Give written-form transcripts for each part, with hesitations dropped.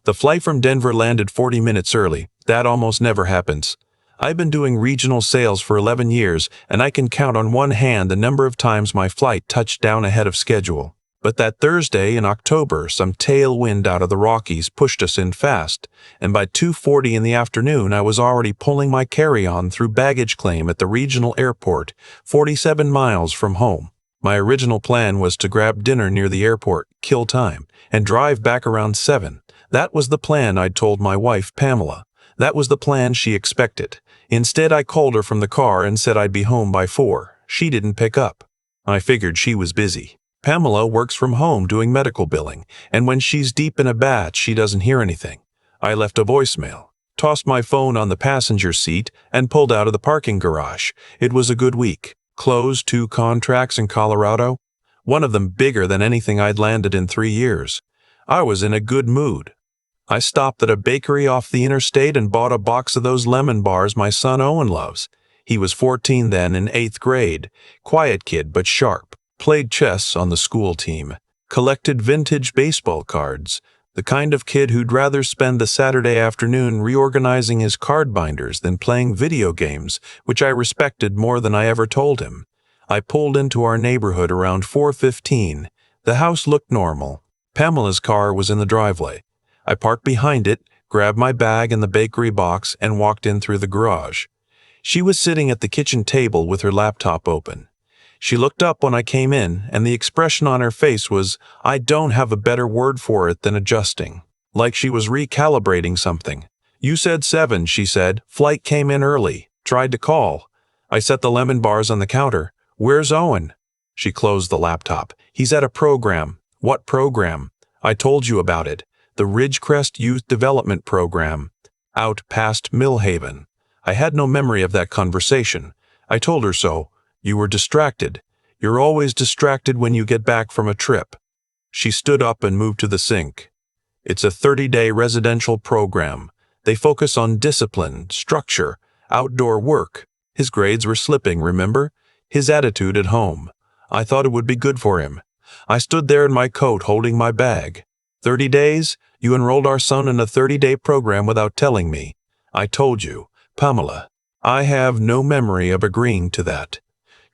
The flight from Denver landed 40 minutes early. That almost never happens. I've been doing regional sales for 11 years, and I can count on one hand the number of times my flight touched down ahead of schedule. But that Thursday in October, some tailwind out of the Rockies pushed us in fast, and by 2:40 in the afternoon I was already pulling my carry-on through baggage claim at the regional airport, 47 miles from home. My original plan was to grab dinner near the airport, kill time, and drive back around 7. That was the plan I'd told my wife, Pamela. That was the plan she expected. Instead, I called her from the car and said I'd be home by 4. She didn't pick up. I figured she was busy. Pamela works from home doing medical billing, and when she's deep in a batch, she doesn't hear anything. I left a voicemail, tossed my phone on the passenger seat, and pulled out of the parking garage. It was a good week. Closed 2 contracts in Colorado, one of them bigger than anything I'd landed in 3 years. I was in a good mood. I stopped at a bakery off the interstate and bought a box of those lemon bars my son Owen loves. He was 14 then, in 8th grade. Quiet kid, but sharp. Played chess on the school team. Collected vintage baseball cards. The kind of kid who'd rather spend the Saturday afternoon reorganizing his card binders than playing video games, which I respected more than I ever told him. I pulled into our neighborhood around 4:15. The house looked normal. Pamela's car was in the driveway. I parked behind it, grabbed my bag and the bakery box, and walked in through the garage. She was sitting at the kitchen table with her laptop open. She looked up when I came in, and the expression on her face was, I don't have a better word for it than adjusting. Like she was recalibrating something. You said 7, she said. Flight came in early. Tried to call. I set the lemon bars on the counter. Where's Owen? She closed the laptop. He's at a program. What program? I told you about it. The Ridgecrest Youth Development Program. Out past Millhaven. I had no memory of that conversation. I told her so. You were distracted. You're always distracted when you get back from a trip. She stood up and moved to the sink. It's a 30-day residential program. They focus on discipline, structure, outdoor work. His grades were slipping, remember? His attitude at home. I thought it would be good for him. I stood there in my coat holding my bag. 30 days? You enrolled our son in a 30-day program without telling me. I told you, Pamela. I have no memory of agreeing to that.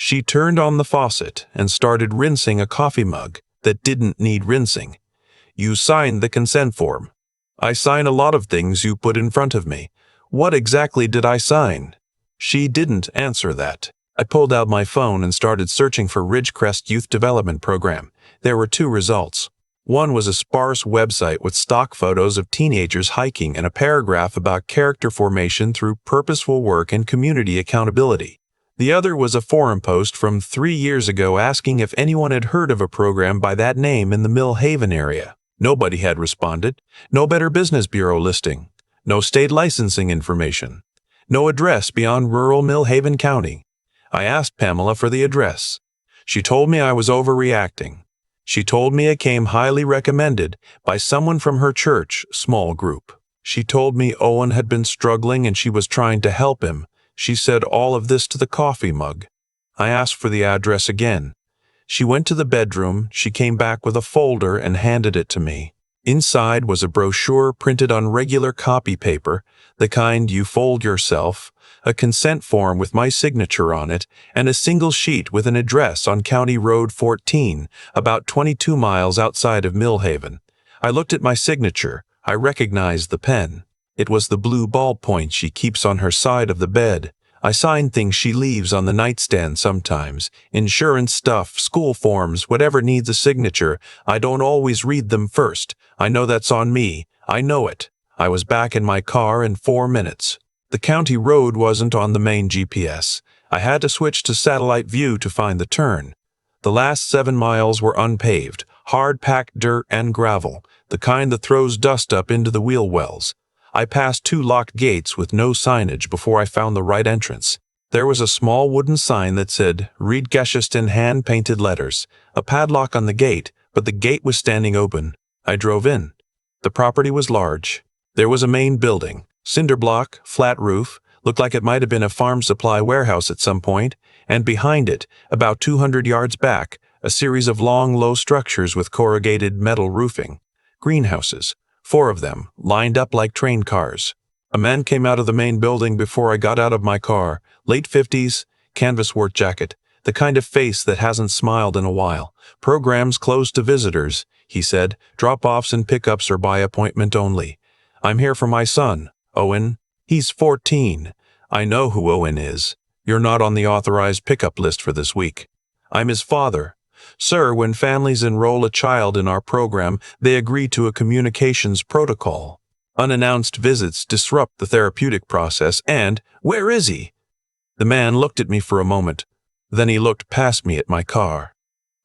She turned on the faucet and started rinsing a coffee mug that didn't need rinsing. You signed the consent form. I sign a lot of things you put in front of me. What exactly did I sign? She didn't answer that. I pulled out my phone and started searching for Ridgecrest Youth Development Program. There were 2 results. One was a sparse website with stock photos of teenagers hiking and a paragraph about character formation through purposeful work and community accountability. The other was a forum post from 3 years ago asking if anyone had heard of a program by that name in the Millhaven area. Nobody had responded. No Better Business Bureau listing. No state licensing information. No address beyond rural Millhaven County. I asked Pamela for the address. She told me I was overreacting. She told me it came highly recommended by someone from her church, small group. She told me Owen had been struggling and she was trying to help him. She said all of this to the coffee mug. I asked for the address again. She went to the bedroom. She came back with a folder and handed it to me. Inside was a brochure printed on regular copy paper, the kind you fold yourself, a consent form with my signature on it, and a single sheet with an address on County Road 14, about 22 miles outside of Millhaven. I looked at my signature. I recognized the pen. It was the blue ballpoint she keeps on her side of the bed. I sign things she leaves on the nightstand sometimes. Insurance stuff, school forms, whatever needs a signature. I don't always read them first. I know that's on me. I know it. I was back in my car in 4 minutes. The county road wasn't on the main GPS. I had to switch to satellite view to find the turn. The last 7 miles were unpaved, hard-packed dirt and gravel, the kind that throws dust up into the wheel wells. I passed 2 locked gates with no signage before I found the right entrance. There was a small wooden sign that said, Reed-Geschest in hand-painted letters, a padlock on the gate, but the gate was standing open. I drove in. The property was large. There was a main building, cinder block, flat roof, looked like it might have been a farm supply warehouse at some point, and behind it, about 200 yards back, a series of long, low structures with corrugated metal roofing. Greenhouses. 4 of them, lined up like train cars. A man came out of the main building before I got out of my car, late 50s, canvas work jacket, the kind of face that hasn't smiled in a while. Programs closed to visitors, he said. Drop-offs and pickups are by appointment only. I'm here for my son, Owen. He's 14. I know who Owen is. You're not on the authorized pickup list for this week. I'm his father. Sir, when families enroll a child in our program, they agree to a communications protocol. Unannounced visits disrupt the therapeutic process and, where is he? The man looked at me for a moment. Then he looked past me at my car.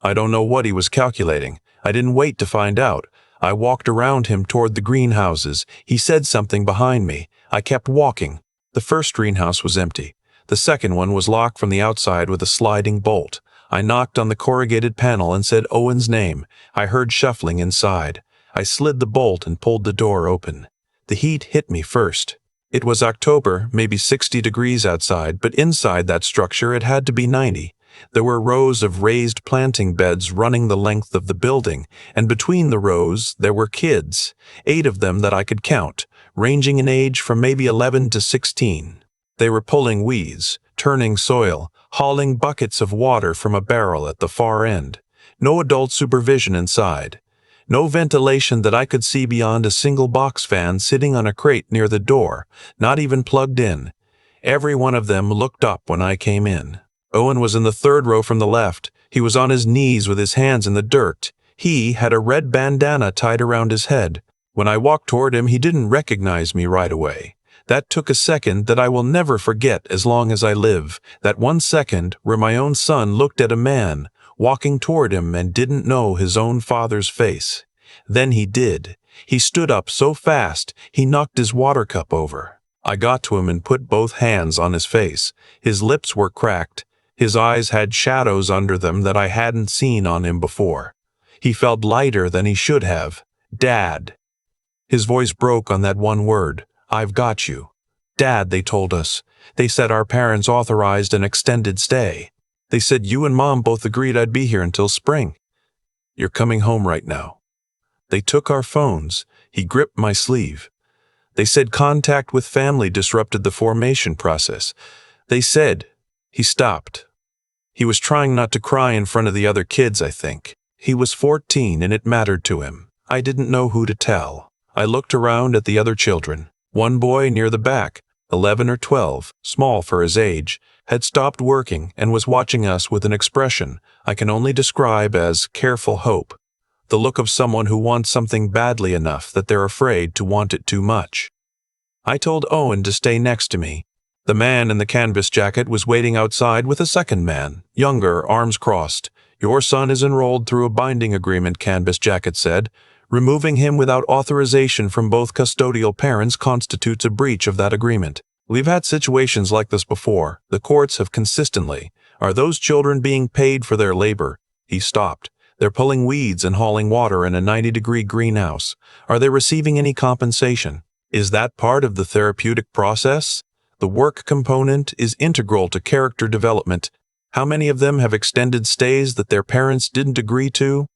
I don't know what he was calculating. I didn't wait to find out. I walked around him toward the greenhouses. He said something behind me. I kept walking. The first greenhouse was empty. The second one was locked from the outside with a sliding bolt. I knocked on the corrugated panel and said Owen's name. I heard shuffling inside. I slid the bolt and pulled the door open. The heat hit me first. It was October, maybe 60 degrees outside, but inside that structure it had to be 90. There were rows of raised planting beds running the length of the building, and between the rows there were kids, 8 of them that I could count, ranging in age from maybe 11 to 16. They were pulling weeds, turning soil, hauling buckets of water from a barrel at the far end. No adult supervision inside. No ventilation that I could see beyond a single box fan sitting on a crate near the door, not even plugged in. Every one of them looked up when I came in. Owen was in the 3rd row from the left. He was on his knees with his hands in the dirt. He had a red bandana tied around his head. When I walked toward him, he didn't recognize me right away. That took a second that I will never forget as long as I live. That 1 second where my own son looked at a man walking toward him and didn't know his own father's face. Then he did. He stood up so fast, he knocked his water cup over. I got to him and put both hands on his face. His lips were cracked. His eyes had shadows under them that I hadn't seen on him before. He felt lighter than he should have. Dad. His voice broke on that one word. I've got you. Dad, they told us. They said our parents authorized an extended stay. They said you and Mom both agreed I'd be here until spring. You're coming home right now. They took our phones. He gripped my sleeve. They said contact with family disrupted the formation process. They said... He stopped. He was trying not to cry in front of the other kids, I think. He was 14 and it mattered to him. I didn't know who to tell. I looked around at the other children. One boy near the back, 11 or 12, small for his age, had stopped working and was watching us with an expression I can only describe as careful hope. The look of someone who wants something badly enough that they're afraid to want it too much. I told Owen to stay next to me. The man in the canvas jacket was waiting outside with a second man, younger, arms crossed. Your son is enrolled through a binding agreement, canvas jacket said. Removing him without authorization from both custodial parents constitutes a breach of that agreement. We've had situations like this before. The courts have consistently. Are those children being paid for their labor? He stopped. They're pulling weeds and hauling water in a 90-degree greenhouse. Are they receiving any compensation? Is that part of the therapeutic process? The work component is integral to character development. How many of them have extended stays that their parents didn't agree to?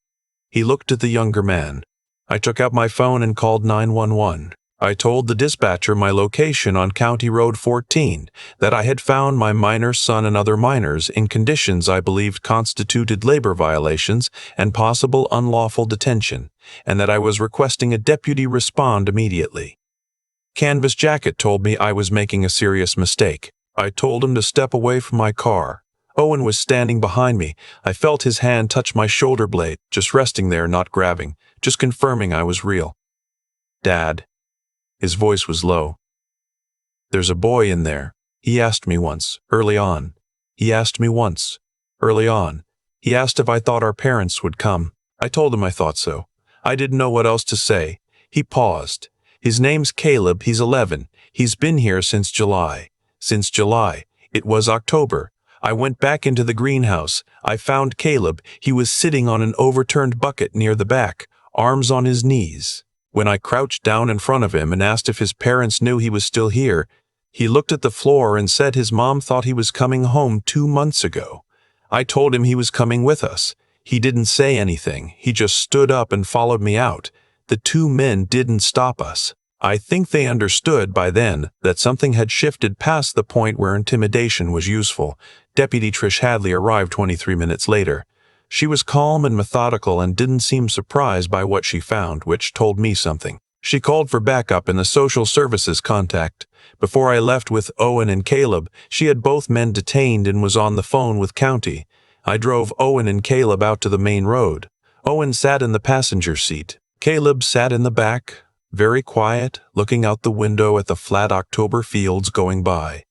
He looked at the younger man. I took out my phone and called 911. I told the dispatcher my location on County Road 14, that I had found my minor son and other minors in conditions I believed constituted labor violations and possible unlawful detention, and that I was requesting a deputy respond immediately. Canvas Jacket told me I was making a serious mistake. I told him to step away from my car. Owen was standing behind me. I felt his hand touch my shoulder blade, just resting there, not grabbing, just confirming I was real. Dad. His voice was low. There's a boy in there. He asked me once, early on. He asked me once, early on. He asked if I thought our parents would come. I told him I thought so. I didn't know what else to say. He paused. His name's Caleb. He's 11. He's been here since July. Since July. It was October. I went back into the greenhouse. I found Caleb. He was sitting on an overturned bucket near the back, arms on his knees. When I crouched down in front of him and asked if his parents knew he was still here, he looked at the floor and said his mom thought he was coming home 2 months ago. I told him he was coming with us. He didn't say anything. He just stood up and followed me out. The two men didn't stop us. I think they understood by then that something had shifted past the point where intimidation was useful. Deputy Trish Hadley arrived 23 minutes later. She was calm and methodical and didn't seem surprised by what she found, which told me something. She called for backup in the social services contact. Before I left with Owen and Caleb, she had both men detained and was on the phone with County. I drove Owen and Caleb out to the main road. Owen sat in the passenger seat. Caleb sat in the back, very quiet, looking out the window at the flat October fields going by.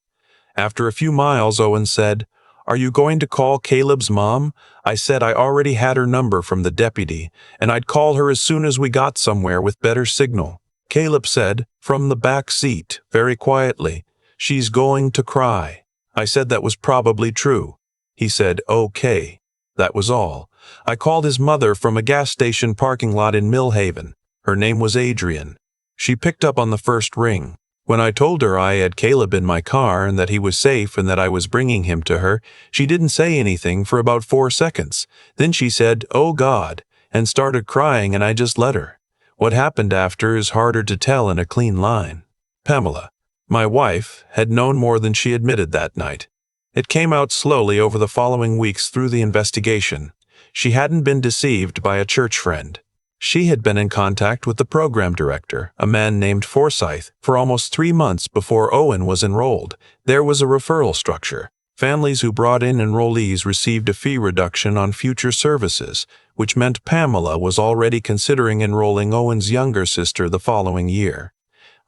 After a few miles, Owen said, "Are you going to call Caleb's mom?" I said I already had her number from the deputy, and I'd call her as soon as we got somewhere with better signal. Caleb said, from the back seat, very quietly, "She's going to cry." I said that was probably true. He said, "Okay." That was all. I called his mother from a gas station parking lot in Millhaven. Her name was Adrian. She picked up on the first ring. When I told her I had Caleb in my car and that he was safe and that I was bringing him to her, she didn't say anything for about 4 seconds. Then she said, "Oh God," and started crying, and I just let her. What happened after is harder to tell in a clean line. Pamela, my wife, had known more than she admitted that night. It came out slowly over the following weeks through the investigation. She hadn't been deceived by a church friend. She had been in contact with the program director, a man named Forsyth, for almost 3 months before Owen was enrolled. There was a referral structure. Families who brought in enrollees received a fee reduction on future services, which meant Pamela was already considering enrolling Owen's younger sister the following year.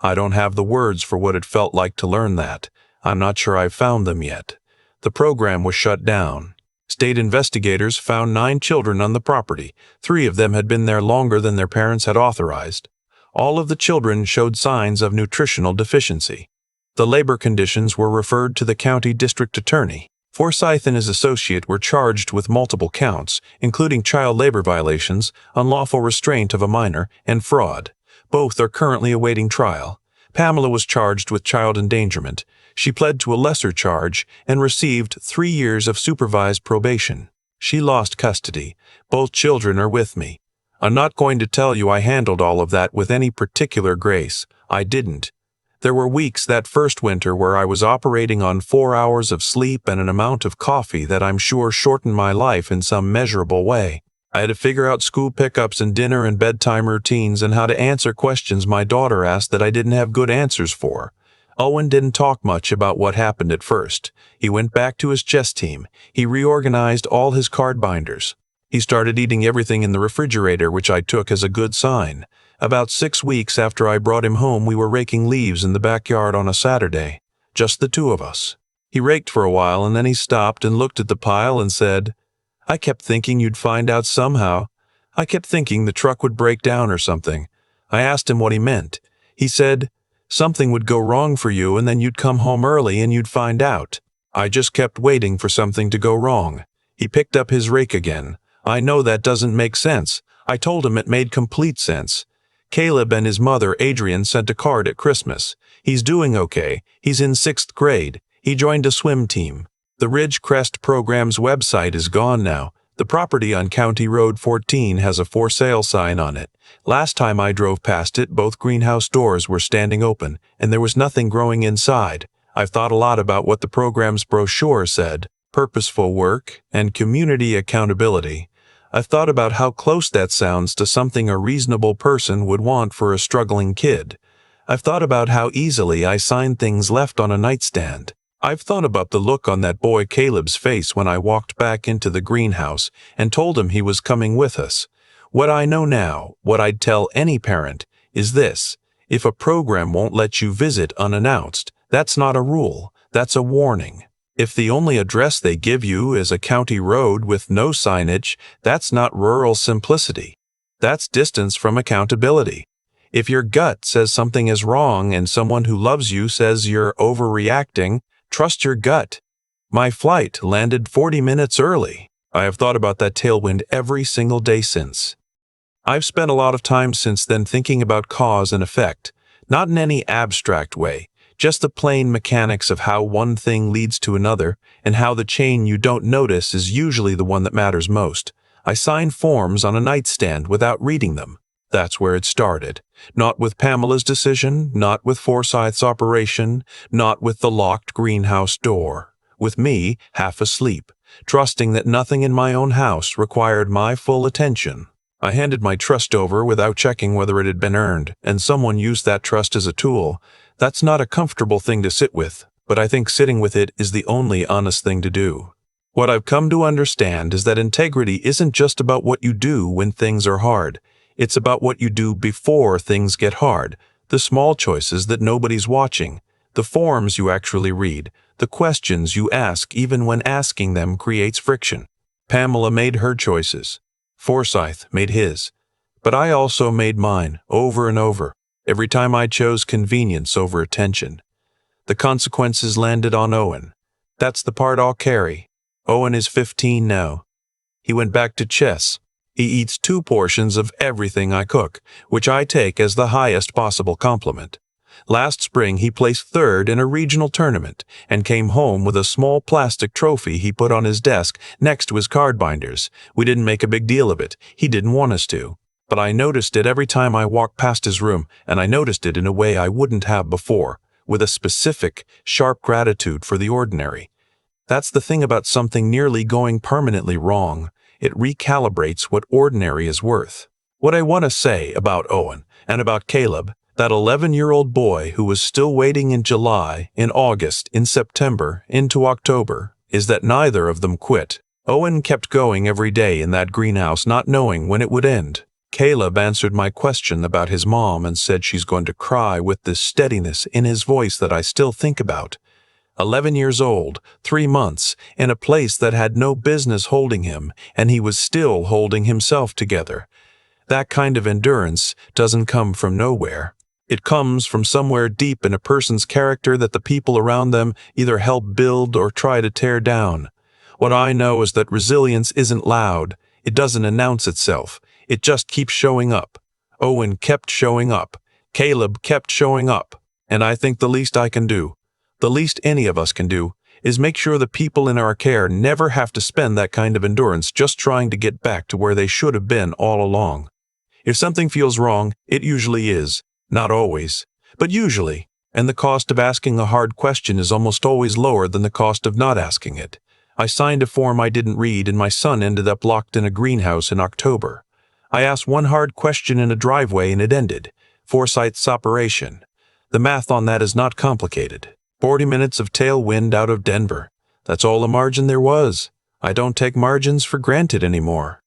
I don't have the words for what it felt like to learn that. I'm not sure I've found them yet. The program was shut down. State investigators found 9 children on the property. 3 of them had been there longer than their parents had authorized. All of the children showed signs of nutritional deficiency. The labor conditions were referred to the county district attorney. Forsyth and his associate were charged with multiple counts, including child labor violations, unlawful restraint of a minor, and fraud. Both are currently awaiting trial. Pamela was charged with child endangerment. She pled to a lesser charge and received 3 years of supervised probation. She lost custody. Both children are with me. I'm not going to tell you I handled all of that with any particular grace. I didn't. There were weeks that first winter where I was operating on 4 hours of sleep and an amount of coffee that I'm sure shortened my life in some measurable way. I had to figure out school pickups and dinner and bedtime routines and how to answer questions my daughter asked that I didn't have good answers for. Owen didn't talk much about what happened at first. He went back to his chess team. He reorganized all his card binders. He started eating everything in the refrigerator, which I took as a good sign. About 6 weeks after I brought him home, we were raking leaves in the backyard on a Saturday. Just the 2 of us. He raked for a while and then he stopped and looked at the pile and said, "I kept thinking you'd find out somehow. I kept thinking the truck would break down or something." I asked him what he meant. He said, "Something would go wrong for you and then you'd come home early and you'd find out." I just kept waiting for something to go wrong. He picked up his rake again. "I know that doesn't make sense." I told him it made complete sense. Caleb and his mother, Adrian, sent a card at Christmas. He's doing okay. He's in 6th grade. He joined a swim team. The Ridgecrest program's website is gone now. The property on County Road 14 has a for sale sign on it. Last time I drove past it, both greenhouse doors were standing open, and there was nothing growing inside. I've thought a lot about what the program's brochure said: purposeful work and community accountability. I've thought about how close that sounds to something a reasonable person would want for a struggling kid. I've thought about how easily I sign things left on a nightstand. I've thought about the look on that boy Caleb's face when I walked back into the greenhouse and told him he was coming with us. What I know now, what I'd tell any parent, is this: if a program won't let you visit unannounced, that's not a rule, that's a warning. If the only address they give you is a county road with no signage, that's not rural simplicity. That's distance from accountability. If your gut says something is wrong and someone who loves you says you're overreacting, trust your gut. My flight landed 40 minutes early. I have thought about that tailwind every single day since. I've spent a lot of time since then thinking about cause and effect, not in any abstract way, just the plain mechanics of how one thing leads to another, and how the chain you don't notice is usually the one that matters most. I sign forms on a nightstand without reading them. That's where it started. Not with Pamela's decision, not with Forsyth's operation, not with the locked greenhouse door. With me, half asleep, trusting that nothing in my own house required my full attention. I handed my trust over without checking whether it had been earned, and someone used that trust as a tool. That's not a comfortable thing to sit with, but I think sitting with it is the only honest thing to do. What I've come to understand is that integrity isn't just about what you do when things are hard. It's about what you do before things get hard, the small choices that nobody's watching, the forms you actually read, the questions you ask even when asking them creates friction. Pamela made her choices. Forsyth made his. But I also made mine, over and over, every time I chose convenience over attention. The consequences landed on Owen. That's the part I'll carry. Owen is 15 now. He went back to chess. He eats 2 portions of everything I cook, which I take as the highest possible compliment. Last spring he placed 3rd in a regional tournament and came home with a small plastic trophy he put on his desk next to his card binders. We didn't make a big deal of it. He didn't want us to. But I noticed it every time I walked past his room, and I noticed it in a way I wouldn't have before, with a specific, sharp gratitude for the ordinary. That's the thing about something nearly going permanently wrong. It recalibrates what ordinary is worth. What I want to say about Owen and about Caleb, that 11-year-old boy who was still waiting in July, in August, in September, into October, is that neither of them quit. Owen kept going every day in that greenhouse, not knowing when it would end. Caleb answered my question about his mom and said she's going to cry with this steadiness in his voice that I still think about. 11 years old, 3 months, in a place that had no business holding him, and he was still holding himself together. That kind of endurance doesn't come from nowhere. It comes from somewhere deep in a person's character that the people around them either help build or try to tear down. What I know is that resilience isn't loud. It doesn't announce itself. It just keeps showing up. Owen kept showing up. Caleb kept showing up. And I think the least I can do, the least any of us can do, is make sure the people in our care never have to spend that kind of endurance just trying to get back to where they should have been all along. If something feels wrong, it usually is. Not always, but usually. And the cost of asking a hard question is almost always lower than the cost of not asking it. I signed a form I didn't read, and my son ended up locked in a greenhouse in October. I asked one hard question in a driveway and it ended. Forsyth's operation. The math on that is not complicated. 40 minutes of tailwind out of Denver. That's all the margin there was. I don't take margins for granted anymore.